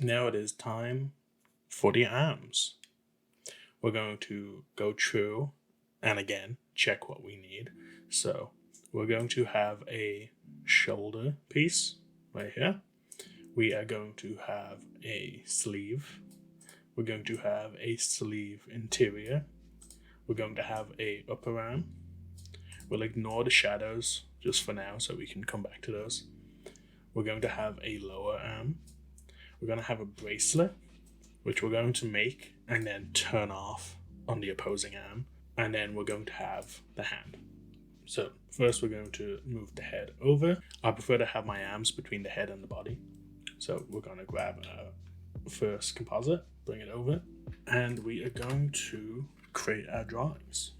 Now it is time for the arms. We're going to go through and again check what we need. So we're going to have a shoulder piece right here. We are going to have a sleeve. We're going to have a sleeve interior. We're going to have a upper arm. We'll ignore the shadows just for now so we can come back to those. We're going to have a lower arm. We're going to have a bracelet, which we're going to make and then turn off on the opposing arm. And then we're going to have the hand. So first we're going to move the head over. I prefer to have my arms between the head and the body. So we're going to grab our first composite, bring it over, and we are going to create our drawings.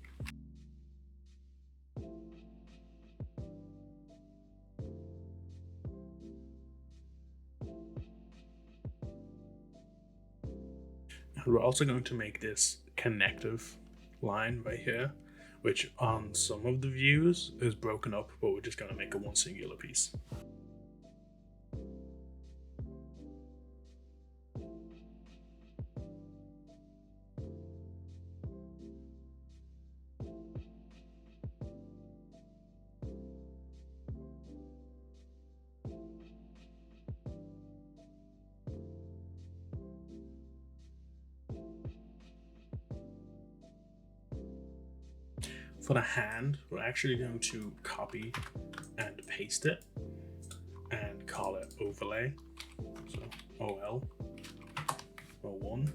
And we're also going to make this connective line right here, which on some of the views is broken up, but we're just going to make it one singular piece. For the hand, we're actually going to copy and paste it and call it overlay. So OL01.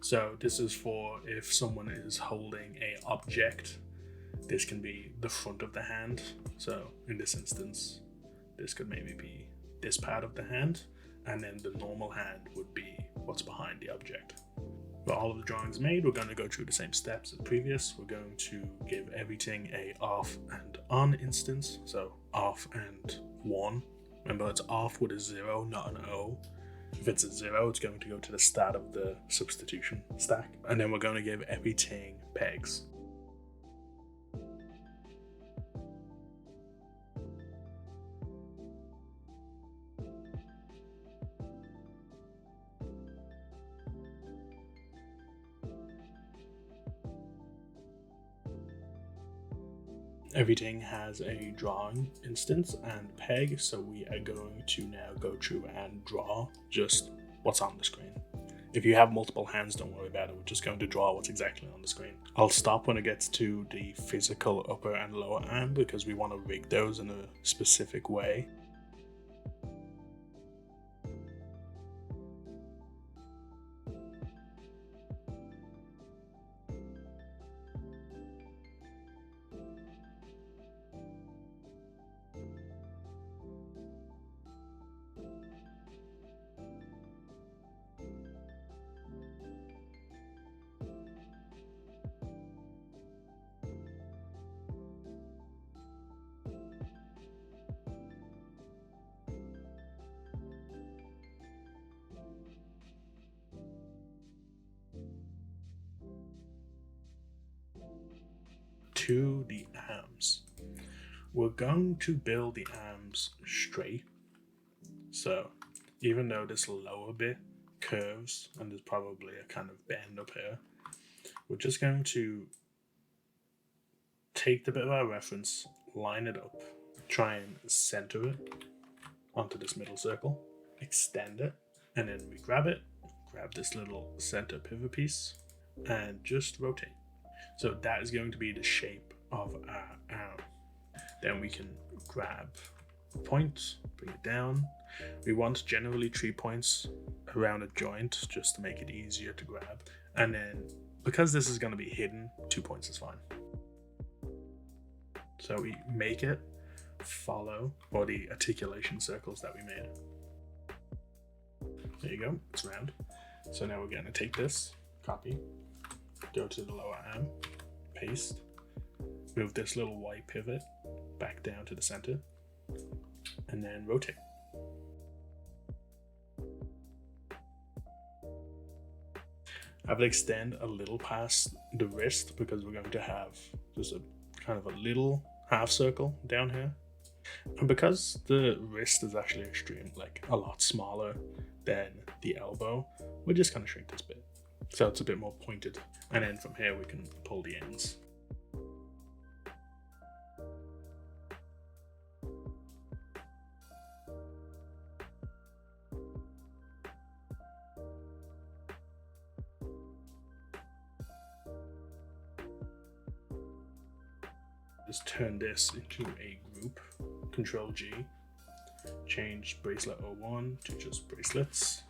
So this is for if someone is holding a object, this can be the front of the hand. So in this instance, this could maybe be this part of the hand, and then the normal hand would be what's behind the object. For all of the drawings made, we're going to go through the same steps as previous. We're going to give everything a off and on instance. So off and 1. Remember, it's off with a 0, not an O. If it's a 0, it's going to go to the start of the substitution stack. And then we're going to give everything pegs. Everything has a drawing instance and peg, so we are going to now go through and draw just what's on the screen. If you have multiple hands, don't worry about it. We're just going to draw what's exactly on the screen. I'll stop when it gets to the physical upper and lower arm because we want to rig those in a specific way. To the arms. We're going to build the arms straight. So even though this lower bit curves and there's probably a kind of bend up here, we're just going to take the bit of our reference, line it up, try and center it onto this middle circle, extend it, and then we grab it, grab this little center pivot piece, and just rotate. So that is going to be the shape of our arm. Then we can grab a point, bring it down. We want generally 3 points around a joint just to make it easier to grab. And then because this is going to be hidden, 2 points is fine. So we make it follow all the articulation circles that we made. There you go, it's round. So now we're going to take this, copy, go to the lower arm, paste, move this little white pivot back down to the center, and then rotate. I will extend a little past the wrist because we're going to have just a kind of a little half circle down here. And because the wrist is actually like a lot smaller than the elbow, we're just gonna shrink this bit so it's a bit more pointed. And then from here we can pull the ends. Just turn this into a group, Control G, change bracelet 01 to just bracelets,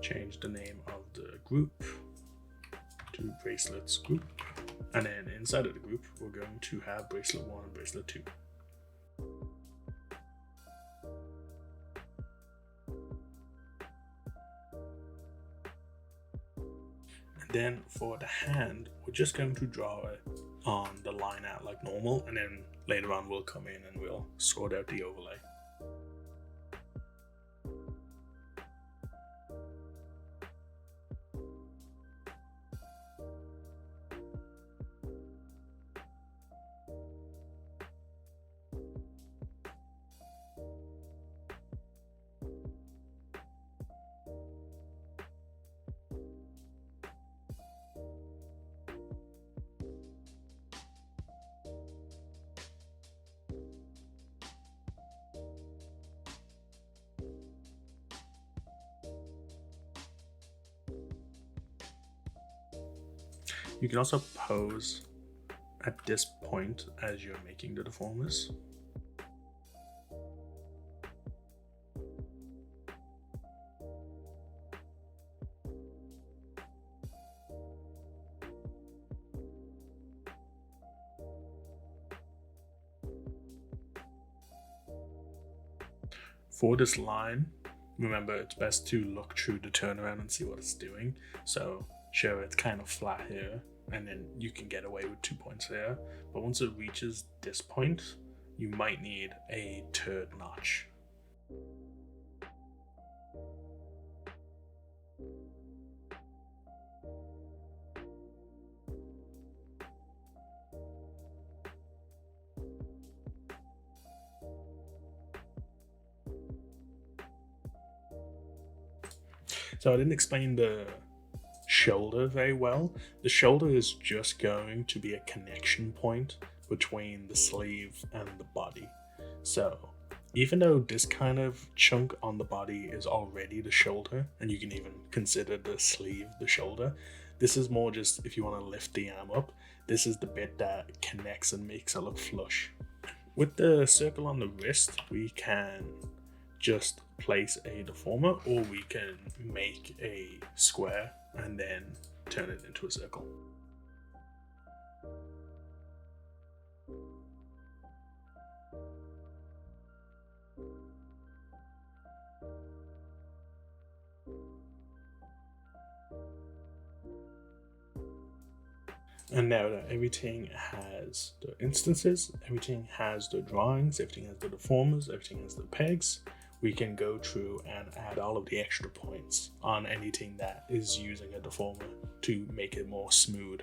change the name of the group to bracelets group, and then inside of the group we're going to have bracelet 1 and bracelet 2. And then for the hand, we're just going to draw it on the line out like normal, and then later on we'll come in and we'll sort out the overlay. You can also pose at this point as you're making the deformers. For this line, remember it's best to look through the turnaround and see what it's doing. So sure, it's kind of flat here, and then you can get away with 2 points there. But once it reaches this point, you might need a third notch. So I didn't explain the shoulder very well. The shoulder is just going to be a connection point between the sleeve and the body. So even though this kind of chunk on the body is already the shoulder, and you can even consider the sleeve the shoulder, this is more just if you want to lift the arm up, this is the bit that connects and makes it look flush. With the circle on the wrist, we can just place a deformer, or we can make a square and then turn it into a circle. And now that everything has the instances, everything has the drawings, everything has the deformers, everything has the pegs, we can go through and add all of the extra points on anything that is using a deformer to make it more smooth.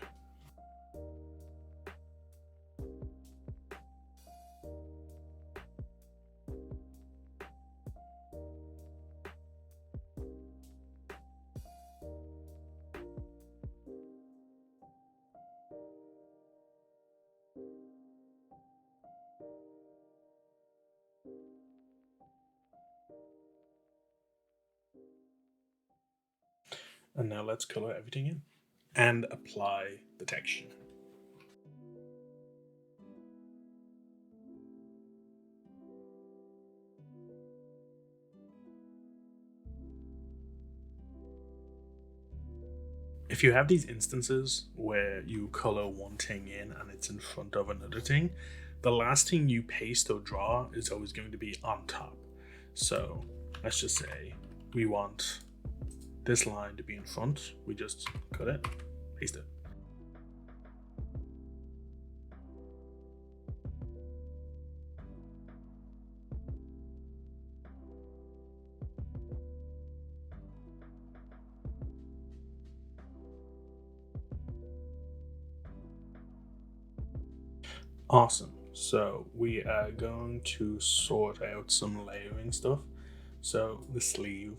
And now let's color everything in and apply the texture. If you have these instances where you color one thing in and it's in front of another thing, the last thing you paste or draw is always going to be on top. So let's just say we want this line to be in front, we just cut it, paste it. Awesome. So we are going to sort out some layering stuff. So the sleeve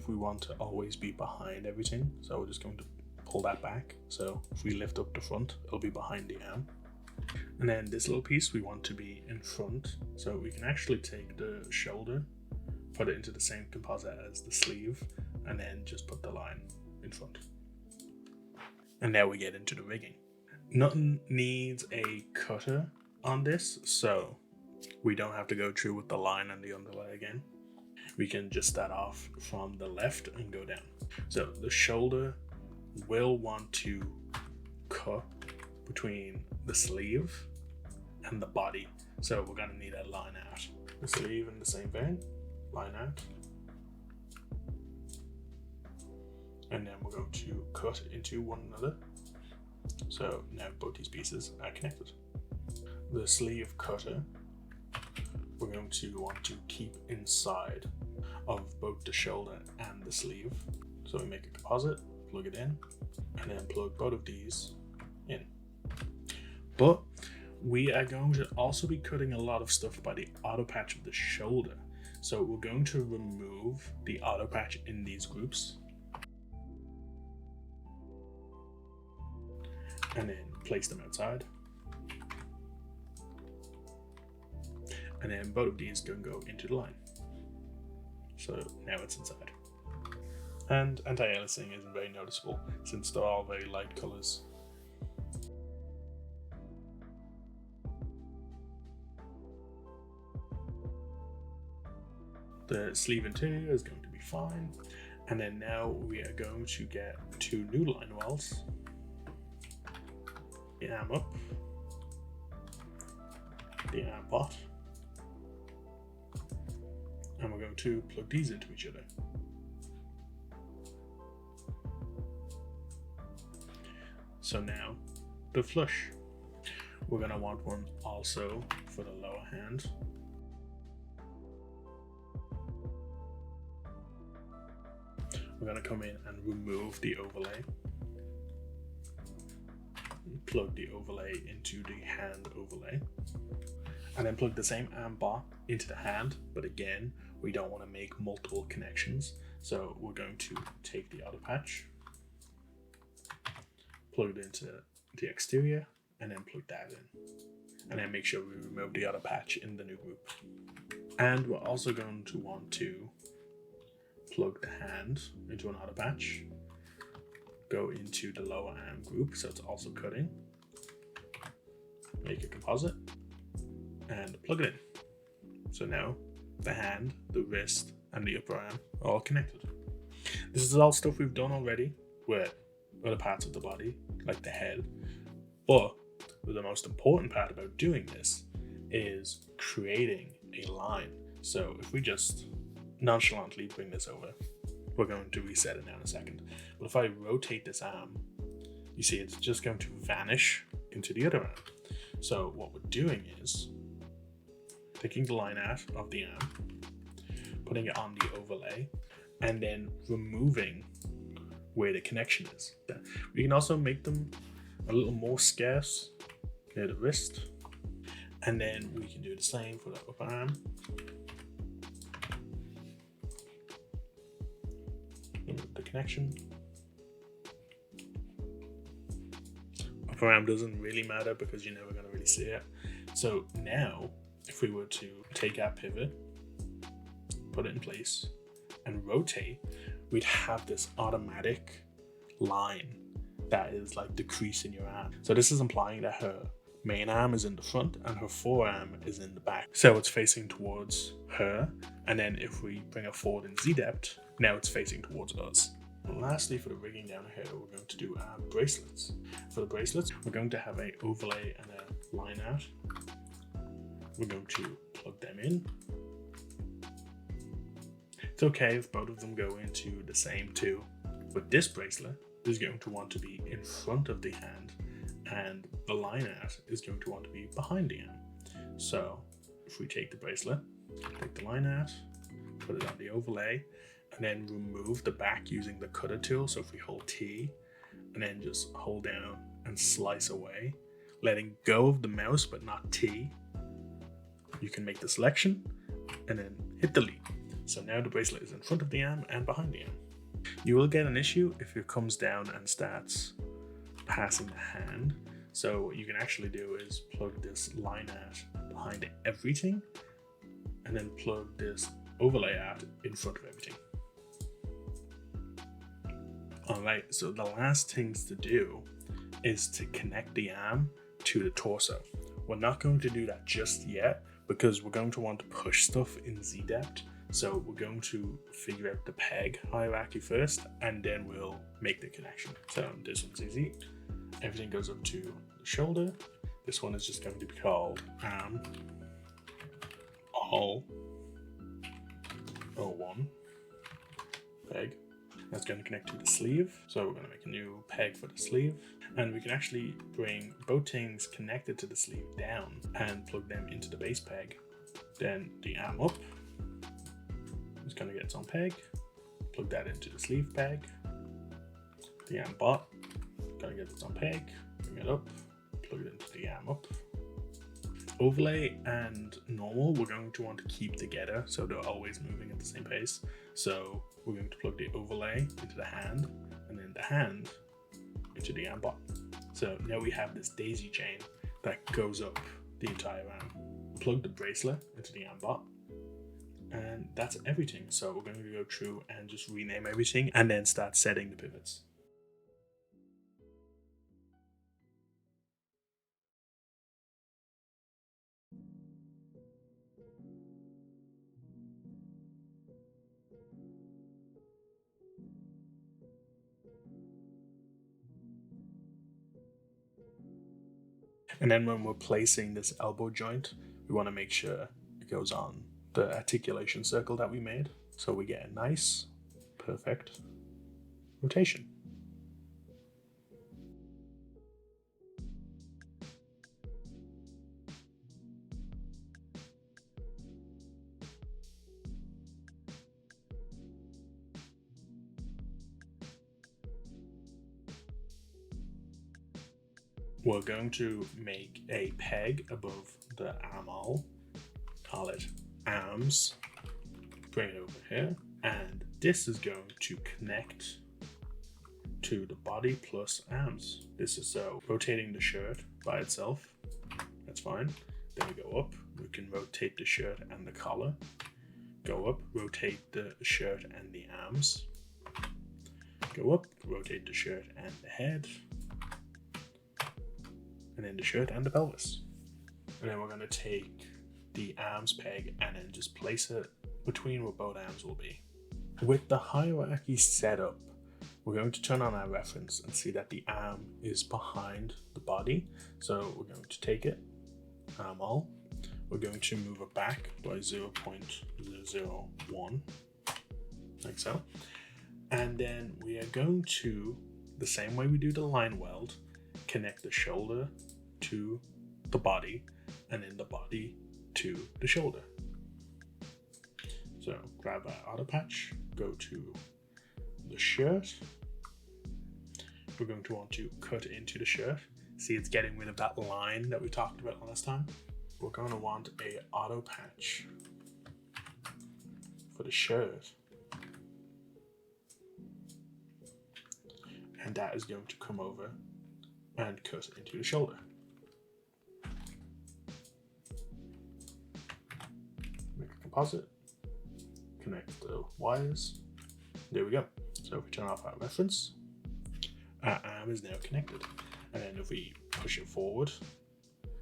we want to always be behind everything. So we're just going to pull that back. So if we lift up the front, it'll be behind the arm. And then this little piece we want to be in front. So we can actually take the shoulder, put it into the same composite as the sleeve, and then just put the line in front. And now we get into the rigging. Nothing needs a cutter on this, so we don't have to go through with the line and the underlay again. We can just start off from the left and go down. So the shoulder will want to cut between the sleeve and the body. So we're going to need a line out. The sleeve in the same vein, line out. And then we're going to cut into one another. So now both these pieces are connected. The sleeve cutter, we're going to want to keep inside of both the shoulder and the sleeve. So we make a composite, plug it in, and then plug both of these in. But we are going to also be cutting a lot of stuff by the auto patch of the shoulder. So we're going to remove the auto patch in these groups. And then place them outside. And then both of these can go into the line. So now it's inside. And anti-aliasing isn't very noticeable since they're all very light colors. The sleeve interior is going to be fine. And then now we are going to get 2 new line wells. The arm up, the arm bot, and we're going to plug these into each other. So now the flush. We're going to want one also for the lower hand. We're going to come in and remove the overlay. Plug the overlay into the hand overlay, and then plug the same arm bar into the hand, but again we don't want to make multiple connections, so we're going to take the outer patch, plug it into the exterior, and then plug that in, and then make sure we remove the outer patch in the new group. And we're also going to want to plug the hand into an outer patch, go into the lower arm group so it's also cutting, make a composite, and plug it in. So now the hand, the wrist, and the upper arm are all connected. This is all stuff we've done already with other parts of the body, like the head, but the most important part about doing this is creating a line. So if we just nonchalantly bring this over, we're going to reset it now in a second. But if I rotate this arm, you see it's just going to vanish into the other arm. So what we're doing is taking the line out of the arm, putting it on the overlay, and then removing where the connection is. We can also make them a little more scarce near the wrist. And then we can do the same for the upper arm. The connection. Upper arm doesn't really matter because you're never going to really see it. So now, if we were to take our pivot, put it in place, and rotate, we'd have this automatic line that is like the crease in your arm. So this is implying that her main arm is in the front and her forearm is in the back. So it's facing towards her. And then if we bring it forward in Z depth, now it's facing towards us. And lastly, for the rigging down here, we're going to do our bracelets. For the bracelets, we're going to have an overlay and a line out. We're going to plug them in. It's okay if both of them go into the same two, but this bracelet is going to want to be in front of the hand, and the line out is going to want to be behind the arm. So if we take the bracelet, take the line out, put it on the overlay, and then remove the back using the cutter tool. So if we hold T and then just hold down and slice away, letting go of the mouse but not T, you can make the selection and then hit delete. So now the bracelet is in front of the arm and behind the arm. You will get an issue if it comes down and starts passing the hand. So what you can actually do is plug this line art behind everything and then plug this overlay art in front of everything. Alright, so the last things to do is to connect the arm to the torso. We're not going to do that just yet because we're going to want to push stuff in Z-depth. So we're going to figure out the peg hierarchy first, and then we'll make the connection. So this one's easy. Everything goes up to the shoulder. This one is just going to be called arm all O1 peg. That's going to connect to the sleeve. So we're going to make a new peg for the sleeve. And we can actually bring both things connected to the sleeve down and plug them into the base peg. Then the arm up is going to get its own peg. Plug that into the sleeve peg. The arm bot, going to get its own peg. Bring it up, plug it into the arm up. Overlay and normal we're going to want to keep together so they're always moving at the same pace. So we're going to plug the overlay into the hand and then the hand into the arm bot. So now we have this daisy chain that goes up the entire arm. Plug the bracelet into the arm bot and that's everything. So we're going to go through and just rename everything and then start setting the pivots. And then when we're placing this elbow joint, we want to make sure it goes on the articulation circle that we made. So we get a nice, perfect rotation. We're going to make a peg above the armhole, call it arms, bring it over here, and this is going to connect to the body plus arms. This is so rotating the shirt by itself, that's fine. Then we go up, we can rotate the shirt and the collar, go up, rotate the shirt and the arms, go up, rotate the shirt and the head, and then the shirt and the pelvis. And then we're going to take the arms peg and then just place it between where both arms will be. With the hierarchy set up, we're going to turn on our reference and see that the arm is behind the body. So we're going to take it, arm all, we're going to move it back by 0.001, like so. And then we are going to, the same way we do the line weld, connect the shoulder to the body and then the body to the shoulder. So grab our auto patch, go to the shirt. We're going to want to cut into the shirt. See, it's getting rid of that line that we talked about last time. We're going to want a auto patch for the shirt. And that is going to come over and cut into the shoulder. Make a composite, connect the wires. There we go. So if we turn off our reference, our arm is now connected. And then if we push it forward,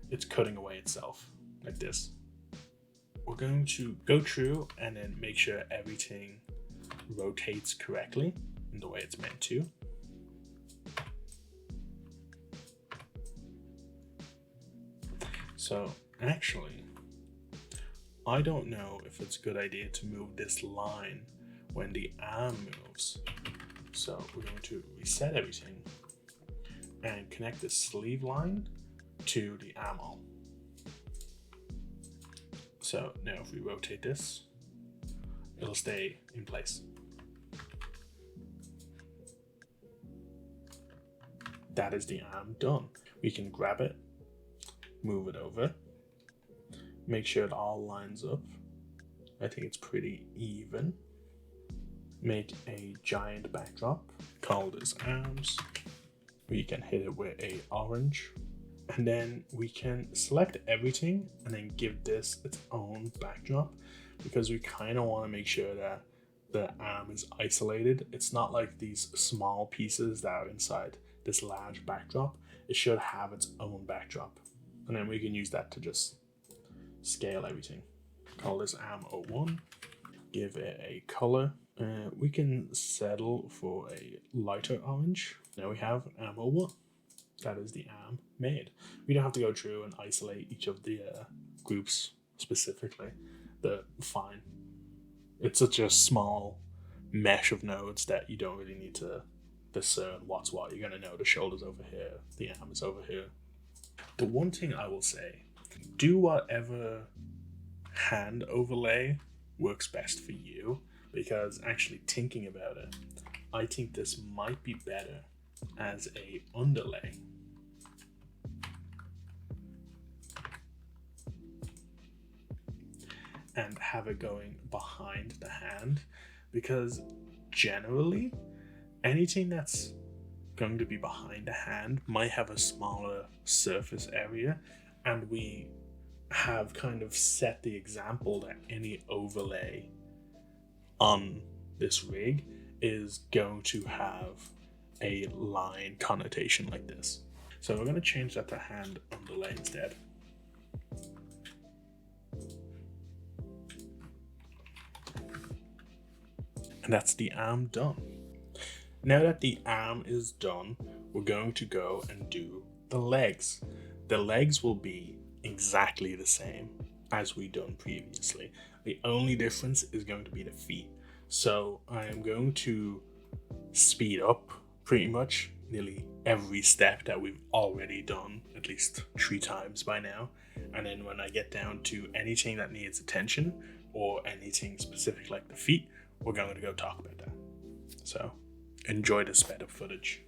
it's cutting away itself like this. We're going to go through and then make sure everything rotates correctly in the way it's meant to. So actually, I don't know if it's a good idea to move this line when the arm moves. So we're going to reset everything and connect the sleeve line to the armhole. So now if we rotate this, it'll stay in place. That is the arm done. We can grab it Move it over. Make sure it all lines up. I think it's pretty even. Make a giant backdrop. Call this arms. We can hit it with a orange. And then we can select everything and then give this its own backdrop, because we kind of want to make sure that the arm is isolated. It's not like these small pieces that are inside this large backdrop. It should have its own backdrop. And then we can use that to just scale everything. Call this arm 01. Give it a color. We can settle for a lighter orange. Now we have arm 01. That is the arm made. We don't have to go through and isolate each of the groups specifically. They're fine. It's such a small mesh of nodes that you don't really need to discern what's what. You're going to know the shoulder's over here, the arm is over here. The one thing I will say, do whatever hand overlay works best for you, because actually thinking about it, I think this might be better as a underlay. And have it going behind the hand, because generally anything that's going to be behind the hand might have a smaller surface area, and we have kind of set the example that any overlay on this rig is going to have a line connotation like this. So we're going to change that to hand underlay instead. And that's the arm done. Now that the arm is done, we're going to go and do the legs. The legs will be exactly the same as we done previously. The only difference is going to be the feet. So I am going to speed up pretty much nearly every step that we've already done at least 3 times by now. And then when I get down to anything that needs attention or anything specific like the feet, we're going to go talk about that. So enjoy the sped up footage.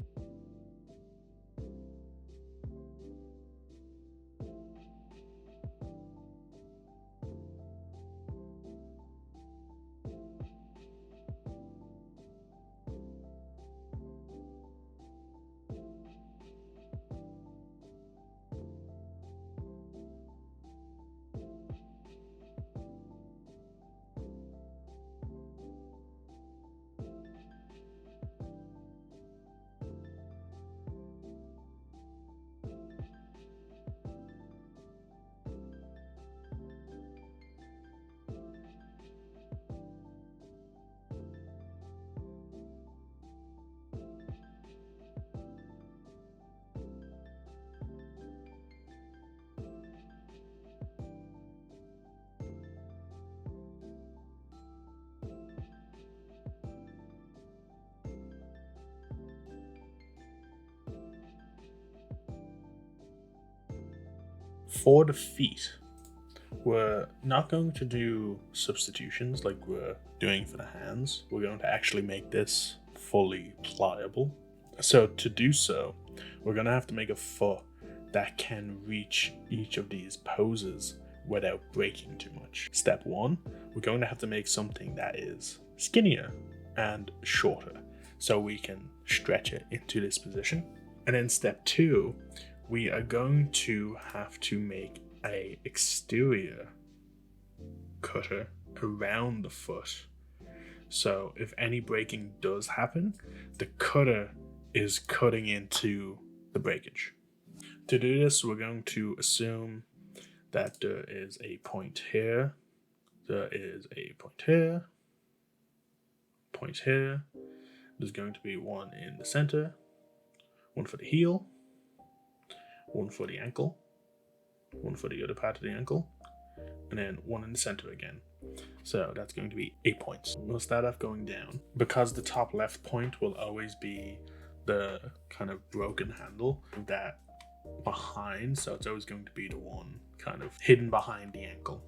For the feet, we're not going to do substitutions like we're doing for the hands. We're going to actually make this fully pliable. So to do so, we're going to have to make a foot that can reach each of these poses without breaking too much. Step 1, we're going to have to make something that is skinnier and shorter so we can stretch it into this position. And then step 2, we are going to have to make a exterior cutter around the foot. So if any breaking does happen, the cutter is cutting into the breakage. To do this, we're going to assume that there is a point here, there is a point here, point here. There's going to be one in the center, one for the heel, one for the ankle, one for the other part of the ankle, and then one in the center again. So that's going to be 8 points. We'll start off going down. Because the top left point will always be the kind of broken handle that behind, so it's always going to be the one kind of hidden behind the ankle.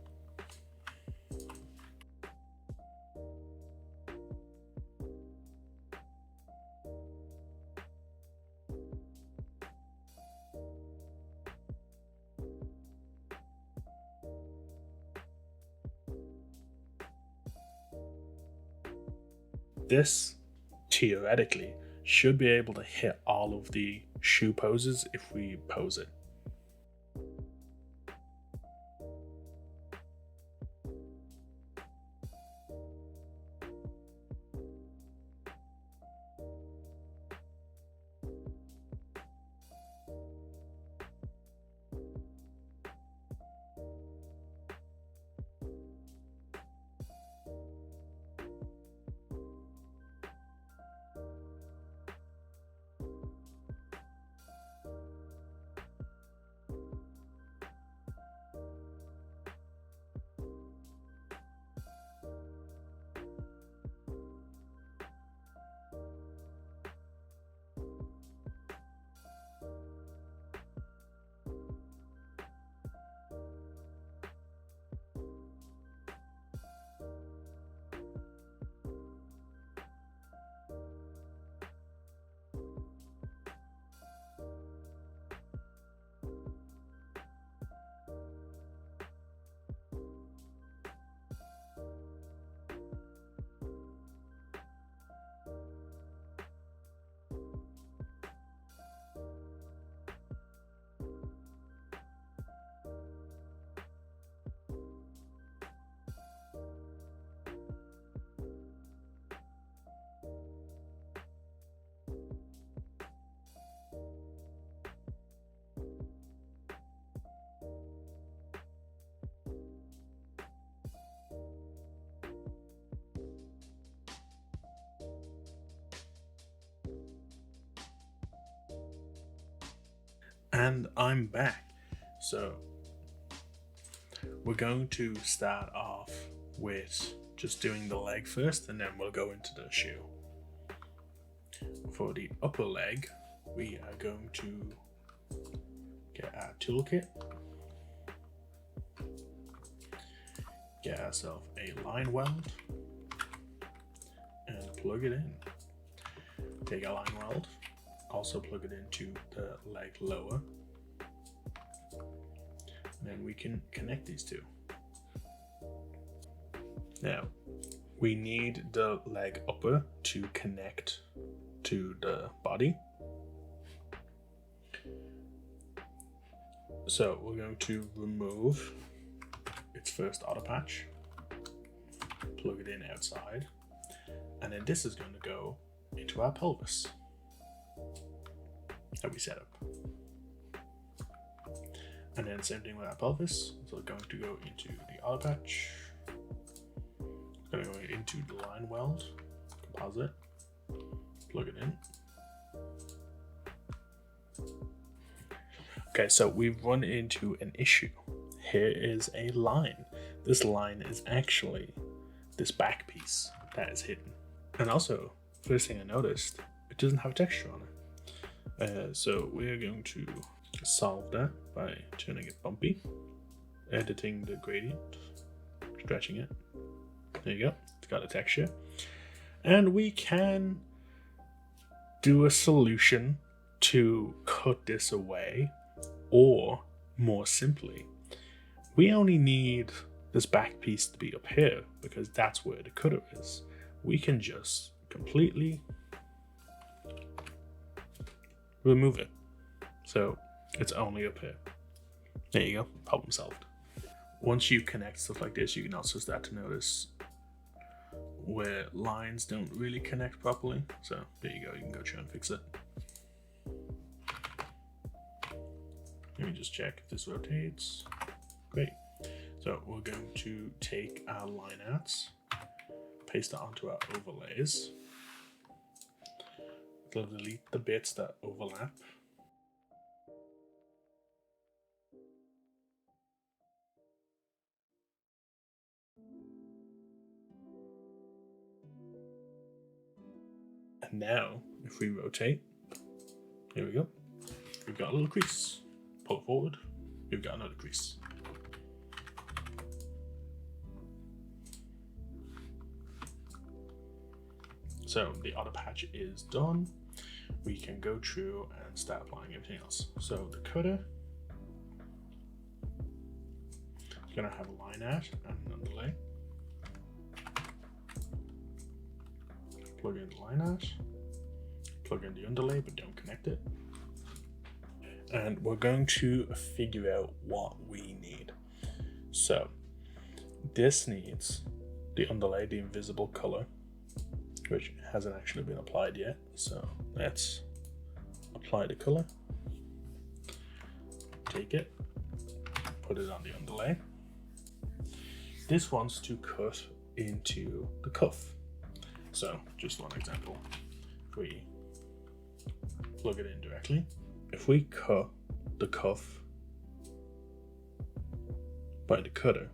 this theoretically should be able to hit all of the shoe poses if we pose it. And I'm back. So we're going to start off with just doing the leg first, and then we'll go into the shoe. For the upper leg, we are going to get our toolkit, get ourselves a line weld, and plug it in. Take a line weld, also plug it into the leg lower, and then we can connect these two. Now, we need the leg upper to connect to the body. So we're going to remove its first outer patch, plug it in outside, and then this is going to go into our pelvis that we set up. And then same thing with our pelvis. So we're going to go into the outer patch, going to go into the line weld, composite, plug it in. Okay, so we've run into an issue. Here is a line. This line is actually this back piece that is hidden. And also, first thing I noticed, it doesn't have texture on it. So we're going to solve that by turning it bumpy, editing the gradient, stretching it. There you go, it's got a texture. And we can do a solution to cut this away, or more simply, we only need this back piece to be up here because that's where the cutter is. We can just completely remove it. So it's only up here. There you go, problem solved. Once you connect stuff like this, you can also start to notice where lines don't really connect properly. So there you go, you can go try and fix it. Let me just check if this rotates. Great. So we're going to take our line outs, paste it onto our overlays. We'll delete the bits that overlap. And now, if we rotate, here we go. We've got a little crease. Pull it forward, we've got another crease. So the outer patch is done. We can go through and start applying everything else. So the cutter is going to have a line out and an underlay. plug in the line art, plug in the underlay but don't connect it, and we're going to figure out what we need. So this needs the underlay, the invisible color, which hasn't actually been applied yet. So let's apply the color, take it, put it on the underlay. This wants to cut into the cuff. So just one example, if we plug it in directly, if we cut the cuff by the cutter,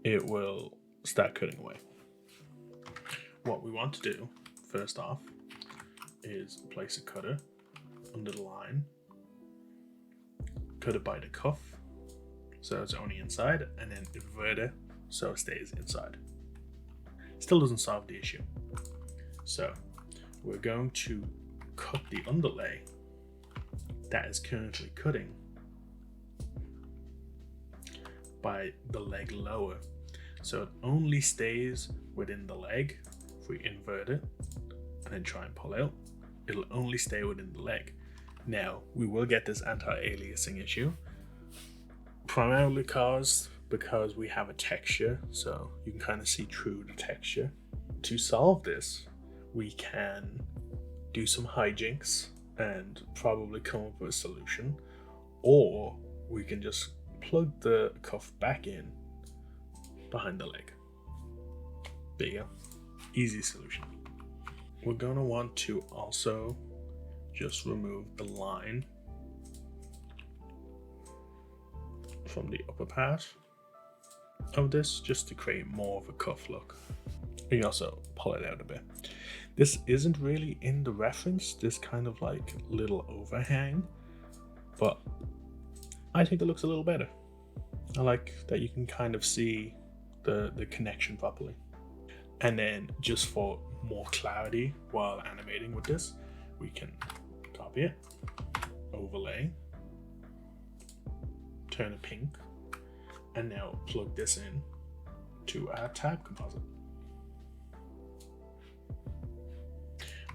it will start cutting away. What we want to do first off is place a cutter under the line, cut it by the cuff so it's only inside, and then invert it so it stays inside. Still doesn't solve the issue. So we're going to cut the underlay that is currently cutting by the leg lower, so it only stays within the leg. If we invert it and then try and pull out, it'll only stay within the leg. Now we will get this anti-aliasing issue, primarily caused because we have a texture, so you can kind of see through the texture. To solve this, we can do some hijinks and probably come up with a solution, or we can just plug the cuff back in behind the leg. There you go. Easy solution. We're going to want to also just remove the line from the upper part of this, just to create more of a cuff look. You can also pull it out a bit. This isn't really in the reference, this kind of like little overhang, but I think it looks a little better. I like that you can kind of see the connection properly. And then just for more clarity while animating with this, we can copy it, overlay, turn it pink, and now plug this in to our tab composite.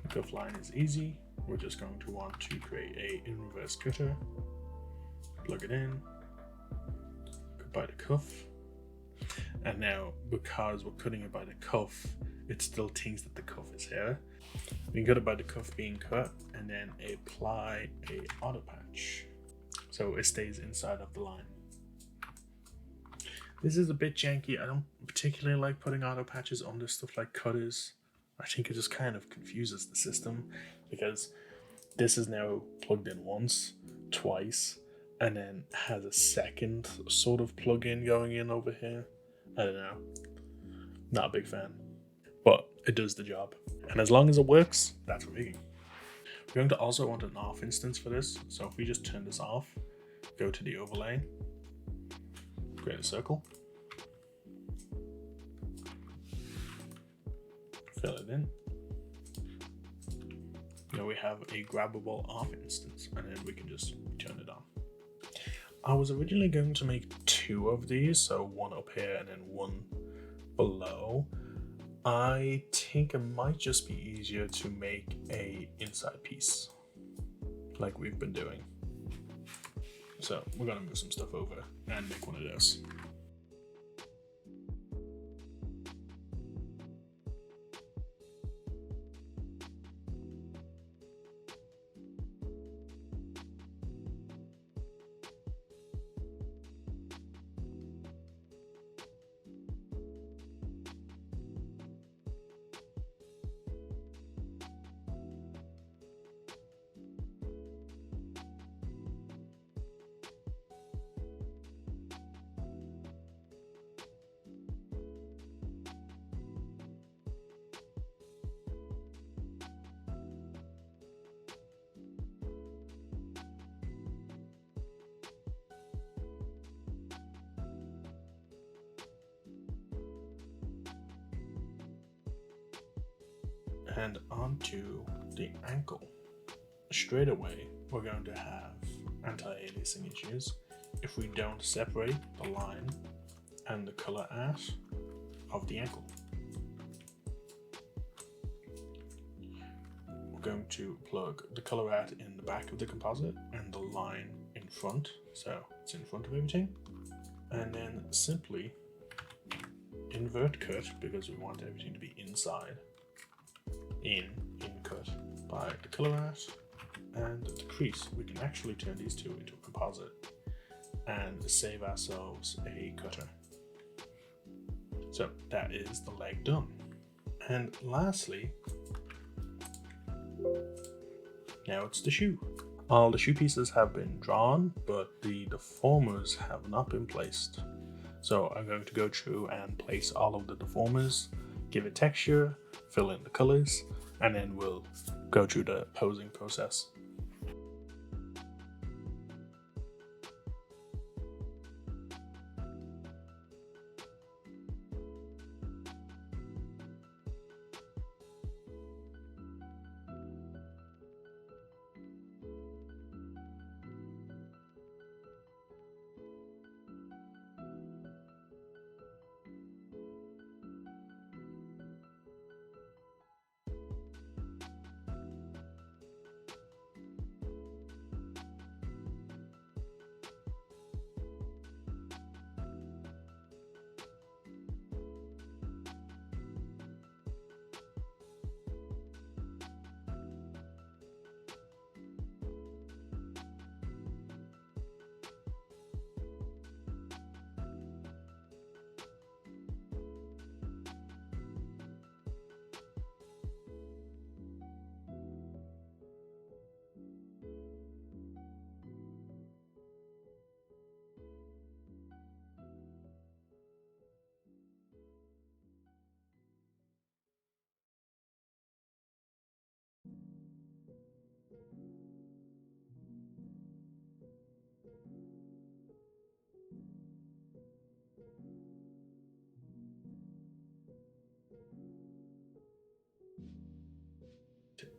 The cuff line is easy. We're just going to want to create a inverse cutter, plug it in, cut by the cuff, and now because we're cutting it by the cuff, it still thinks that the cuff is here. We can cut it by the cuff being cut and then apply a auto patch so it stays inside of the line. This is a bit janky. I don't particularly like putting auto patches under stuff like cutters. I think it just kind of confuses the system, because this is now plugged in once, twice, and then has a second sort of plug-in going in over here. I don't know. Not a big fan, but it does the job. And as long as it works, that's rigging. We're going to also want an off instance for this. So if we just turn this off, go to the overlay, create a circle, fill it in. Now we have a grabbable off instance, and then we can just turn it on. I was originally going to make two of these, so one up here and then one below. I think it might just be easier to make a inside piece like we've been doing. So we're gonna move some stuff over and make one of those. And onto the ankle. Straight away, we're going to have anti-aliasing issues if we don't separate the line and the color art of the ankle. going to plug the color art in the back of the composite and the line in front, so it's in front of everything. And then simply invert cut, because we want everything to be inside, in cut by the color art and the crease. We can actually turn these two into a composite and save ourselves a cutter. So that is the leg done. And lastly, now it's the shoe. All the shoe pieces have been drawn, but the deformers have not been placed. So I'm going to go through and place all of the deformers, give it texture, fill in the colors, and then we'll go through the posing process.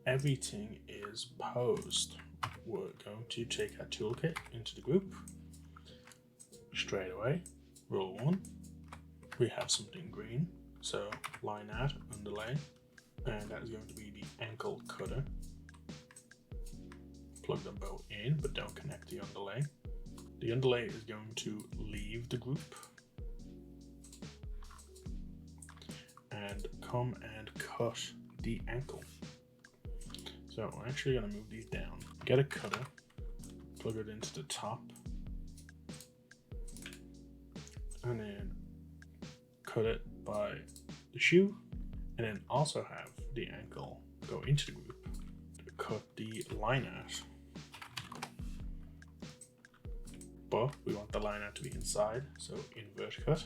Everything is posed. We're going to take our toolkit into the group. Straight away, roll 1. We have something green, so line out, underlay, and that is going to be the ankle cutter. Plug them both in, but don't connect the underlay. The underlay is going to leave the group and come and cut the ankle. So we're actually going to move these down. Get a cutter, plug it into the top, and then cut it by the shoe, and then also have the ankle go into the group to cut the line out. But we want the line out to be inside, so invert cut.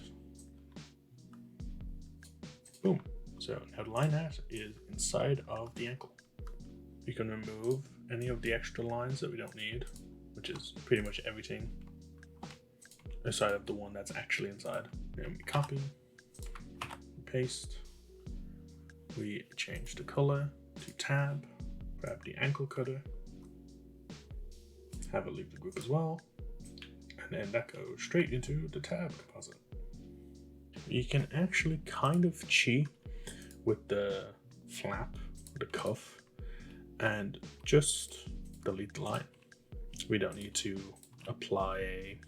Boom. So now the line out is inside of the ankle. We can remove any of the extra lines that we don't need, which is pretty much everything aside of the one that's actually inside. Then we copy, paste, we change the color to tab, grab the ankle cutter, have it leave the group as well, and then that goes straight into the tab composite. You can actually kind of cheat with the flap, the cuff, and just delete the line. We don't need to apply a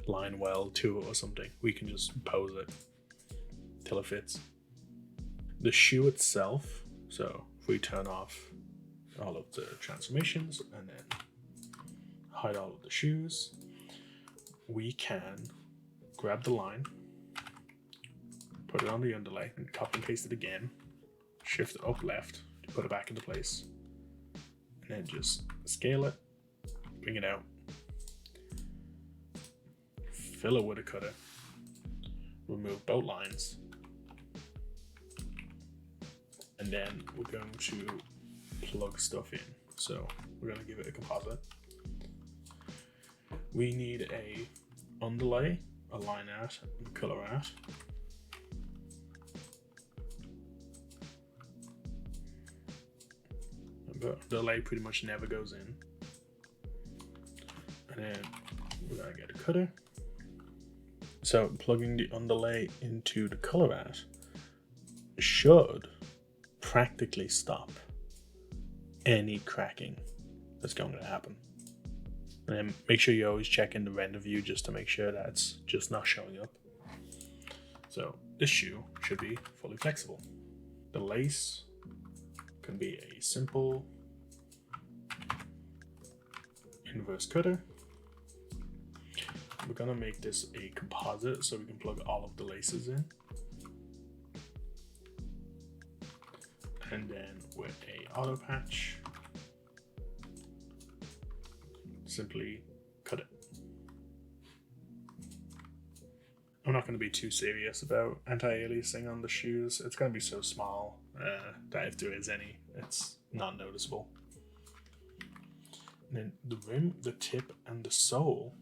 line weld to it or something. We can just pose it till it fits. The shoe itself, so if we turn off all of the transformations and then hide all of the shoes, we can grab the line, put it on the underlay, and copy and paste it again, shift it up left to put it back into place, and then just scale it, bring it out, fill it with a cutter, remove both lines, and then we're going to plug stuff in. So we're going to give it a composite. We need a underlay, a line art, and a color art. The underlay pretty much never goes in. And then we're going to get a cutter. So plugging the underlay into the color art should practically stop any cracking that's going to happen. And then make sure you always check in the render view just to make sure that's just not showing up. So this shoe should be fully flexible. The lace can be a simple inverse cutter. We're gonna make this a composite so we can plug all of the laces in. And then with a auto patch, simply cut it. I'm not going to be too serious about anti-aliasing on the shoes. It's going to be so small that if there is any, it's not noticeable. And then the rim, the tip, and the sole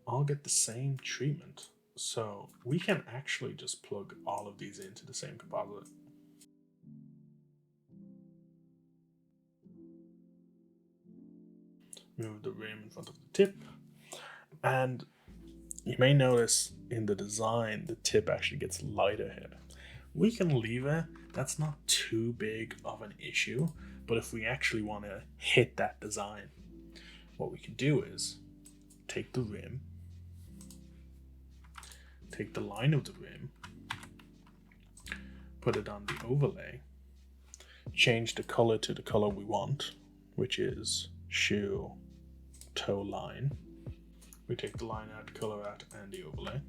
all get the same treatment. So we can actually just plug all of these into the same composite. Move the rim in front of the tip, and you may notice in the design the tip actually gets lighter here. We can leave it, that's not too big of an issue, but if we actually want to hit that design, what we can do is take the rim, take the line of the rim, put it on the overlay, change the color to the color we want, which is shoe toe line. We take the line out, color out, and the overlay.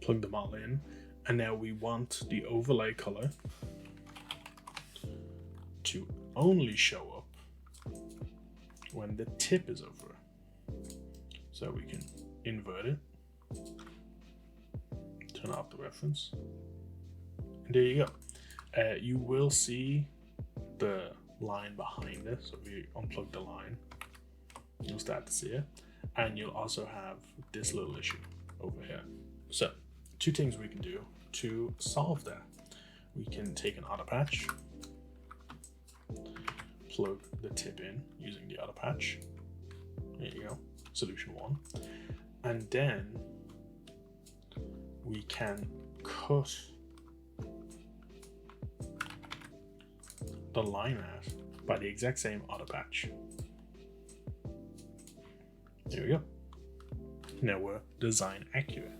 Plug them all in, and now we want the overlay color to only show up when the tip is over. So we can invert it, turn off the reference, and there you go. You will see the line behind it, so if you unplug the line, you'll start to see it, and you'll also have this little issue over here. So, two things we can do to solve that. We can take an auto patch, plug the tip in using the auto patch. There you go, solution one. And then we can cut the line out by the exact same auto patch. There we go. Now we're design accurate.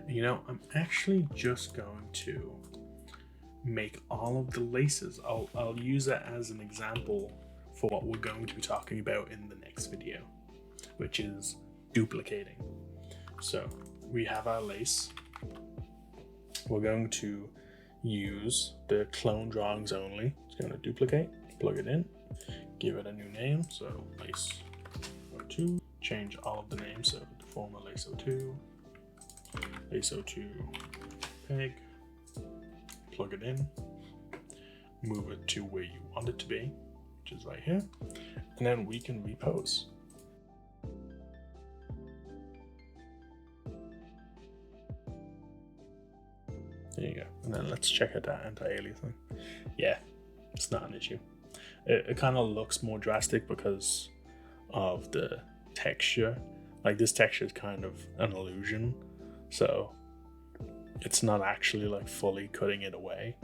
You know, I'm actually just going to make all of the laces. I'll use it as an example for what we're going to be talking about in the next video, which is duplicating. So we have our lace. We're going to use the clone drawings only. It's going to duplicate, plug it in, give it a new name. So lace 02, change all of the names. So Deformer lace 02, lace 02 peg, plug it in, move it to where you want it to be, which is right here, and then we can repose. There you go. And then let's check out that anti-aliasing. Yeah, it's not an issue. It kind of looks more drastic because of the texture. Like this texture is kind of an illusion, so it's not actually like fully cutting it away,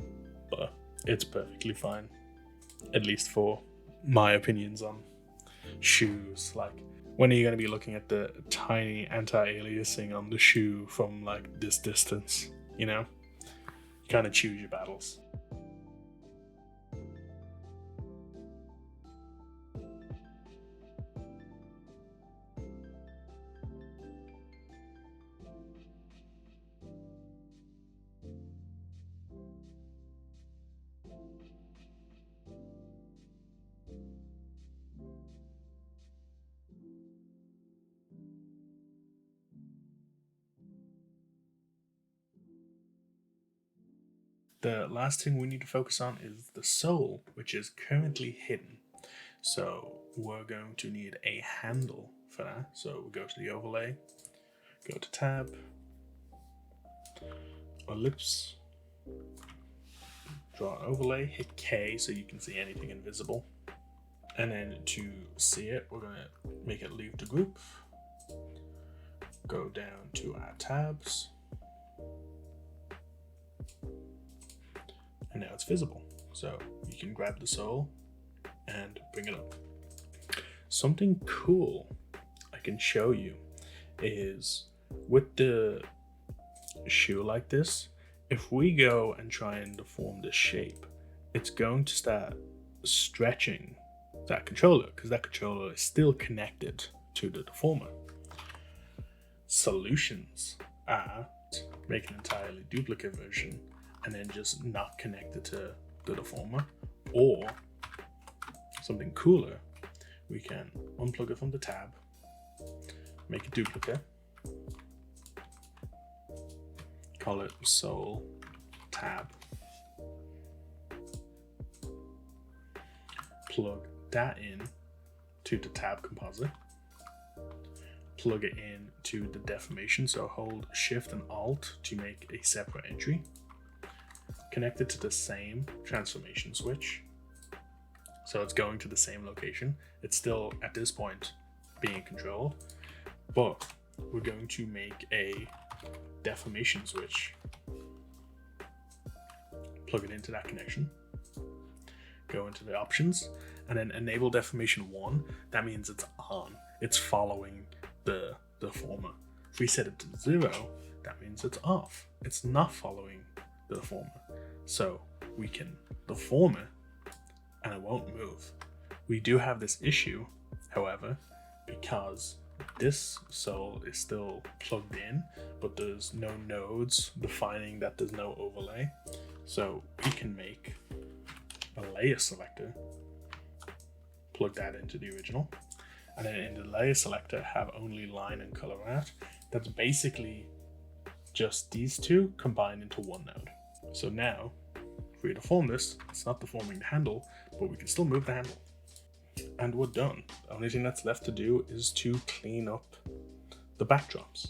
but it's perfectly fine, at least for my opinions on shoes. Like, when are you going to be looking at the tiny anti-aliasing on the shoe from like this distance, you know? You kind of choose your battles. The last thing we need to focus on is the sole, which is currently hidden. So we're going to need a handle for that. So we go to the overlay, go to tab, ellipse, draw an overlay, hit K so you can see anything invisible. And then to see it, we're going to make it leave the group. Go down to our tabs. And now it's visible. So you can grab the sole and bring it up. Something cool I can show you is with the shoe like this, if we go and try and deform the shape, it's going to start stretching that controller because that controller is still connected to the deformer. Solutions are make an entirely duplicate version and then just not connect it to the deformer, or something cooler, we can unplug it from the tab, make a duplicate, call it sole tab, plug that in to the tab composite, plug it in to the deformation, so hold Shift and Alt to make a separate entry, connect it to the same transformation switch, so it's going to the same location. It's still at this point being controlled, but we're going to make a deformation switch, plug it into that connection, go into the options, and then enable deformation 1. That means it's on, it's following the deformer. If we set it to 0, that means it's off, it's not following the deformer. So we can deform it and it won't move. We do have this issue, however, because this sole is still plugged in, but there's no nodes defining that there's no overlay. So we can make a layer selector, plug that into the original, and then in the layer selector have only line and color art. That's basically just these two combined into one node. So now, if we deform this, it's not deforming the handle, but we can still move the handle. And we're done. The only thing that's left to do is to clean up the backdrops.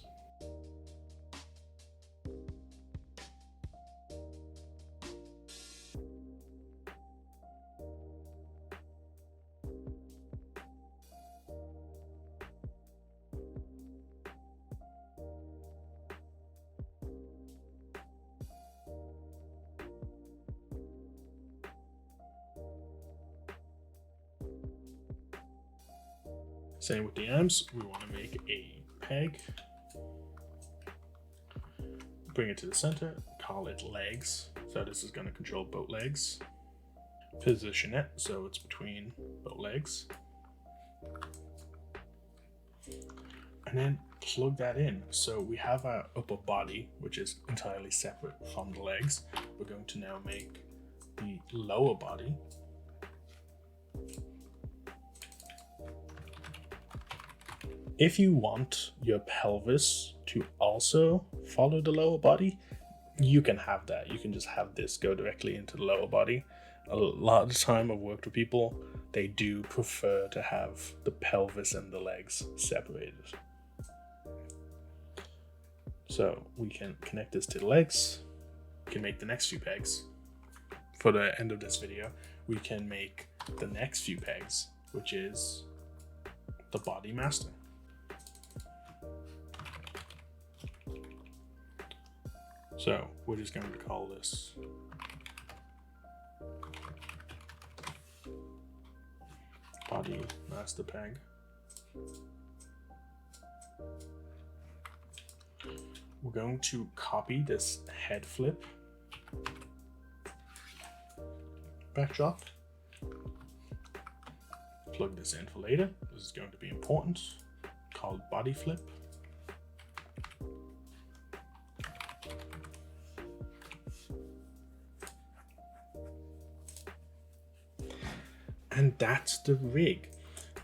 Same with the arms, we want to make a peg, bring it to the center, call it legs, so this is going to control both legs, position it so it's between both legs, and then plug that in. So we have our upper body, which is entirely separate from the legs. We're going to now make the lower body. If you want your pelvis to also follow the lower body, you can have that. You can just have this go directly into the lower body. A lot of the time I've worked with people, they do prefer to have the pelvis and the legs separated. So we can connect this to the legs. We can make the next few pegs. For the end of this video, we can make the next few pegs, which is the body master. So we're just going to call this body master peg. We're going to copy this head flip backdrop, plug this in for later. This is going to be important, called body flip. And that's the rig.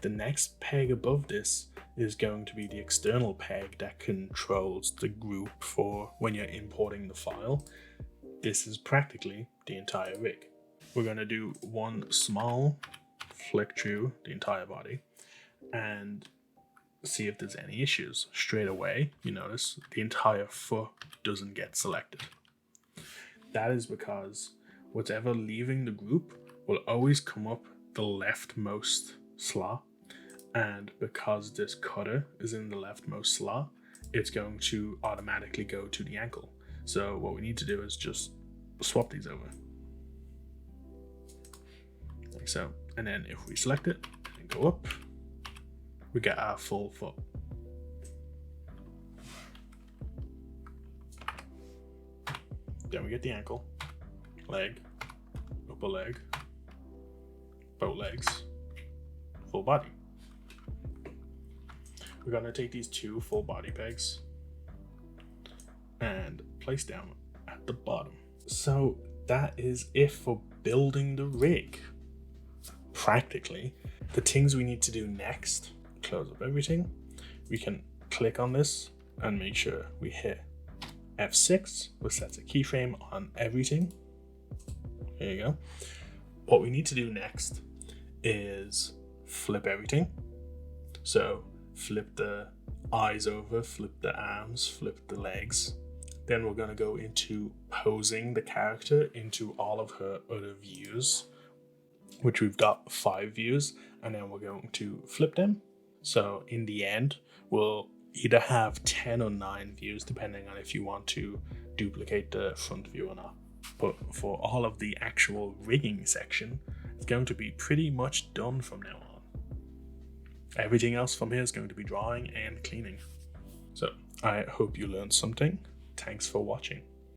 The next peg above this is going to be the external peg that controls the group for when you're importing the file. This is practically the entire rig. We're going to do one small flick through the entire body and see if there's any issues. Straight away, you notice the entire foot doesn't get selected. That is because whatever leaving the group will always come up the leftmost slot, and because this cutter is in the leftmost slot, it's going to automatically go to the ankle. So what we need to do is just swap these over, like so. And then if we select it and go up, we get our full foot. Then we get the ankle, leg, upper leg, both legs, full body. We're gonna take these 2 full body pegs and place them at the bottom. So that is it for building the rig. Practically, the things we need to do next: close up everything. We can click on this and make sure we hit F6, which sets a keyframe on everything. There you go. What we need to do next is flip everything. So flip the eyes over, flip the arms, flip the legs. Then we're going to go into posing the character into all of her other views, which we've got 5 views, and then we're going to flip them. So in the end, we'll either have 10 or 9 views, depending on if you want to duplicate the front view or not. But for all of the actual rigging section, it's going to be pretty much done from now on. Everything else from here is going to be drawing and cleaning. So I hope you learned something. Thanks for watching.